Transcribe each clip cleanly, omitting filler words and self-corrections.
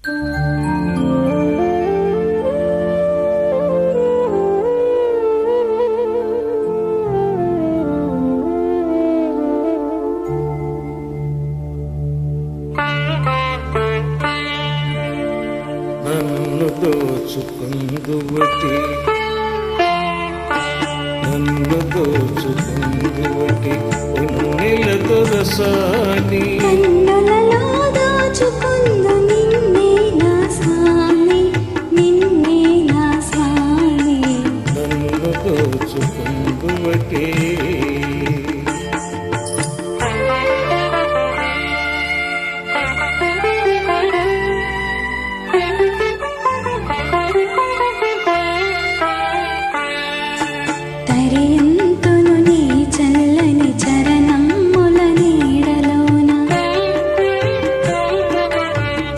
నన్ను దోచుకుందువటి ఉన్నిల దొరసాని కన్నులలో దోచుకుందు నిన్నే నా స్వామి, నిన్నే నా స్వామి. నన్ను దోచుకుందువటి తరియంతును నీ చల్లని చరణమ్ముల నీడలోన,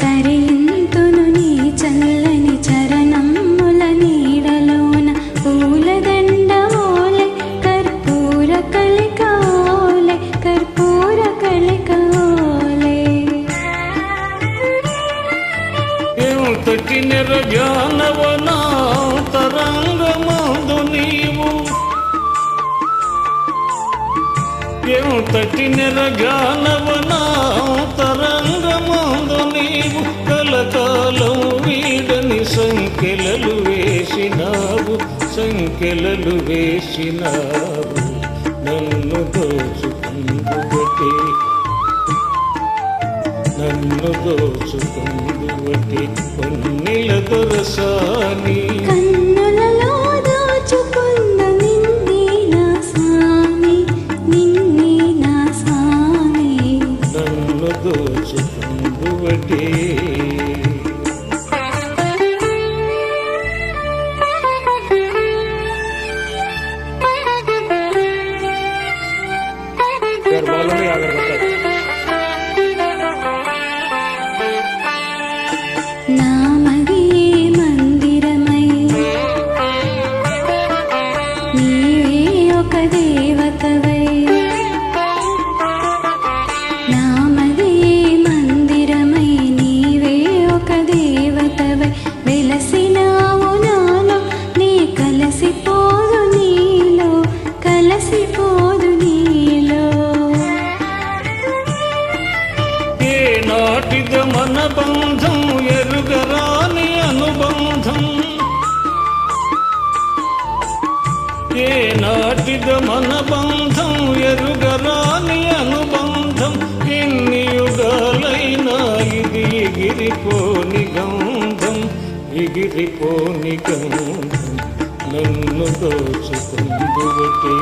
తరియంతును నీ చల్లని చరణమ్ముల నీడలోన. పూలదండ ఓలె కర్పూర కలిక ఓలె, కర్పూర కలిక ఓలే. ఎంతటి నిరజానవనా తరంగమందు నీవు, ఎంతటి నిరజానవనా తరంగమందు నీవు. కలకాలం వీడని సంకెలలు వేసినావు, సంకెలలు వేసినావు. నన్ను దోచుకుందువటి, నన్ను దోచుకుందువటి ఉన్నిల దొరసాని. కన్నులలో దోచుకుందు నిన్నే నా స్వామి, నిన్నే నా స్వామి. నన్ను దోచుకుందువటి నామగే మందిరమై నీవే ఒక దేవతవై, నామగే మందిరమై నీవే ఒక దేవతవై. వెలసినావు నాలో నీ కలసిపోదు నీలో, కలసిపోదు నీలో. ఏ నాటిద మన బంధం ఎరుగరాని అనుబంధం, ఏ నాటిద మన బంధం ఎరుగరాని అనుబంధం. ఎన్ని యుగాలైనా ఇది ఎగిరిపోని గంధం, ఎగిరిపోని గంధం. నన్ను దోచుకుందువటి,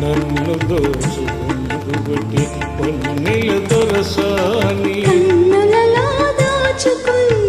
నన్ను దోచుకుందువటి ఉన్నిల దొరసాని. కన్నులలో దోచుకుందు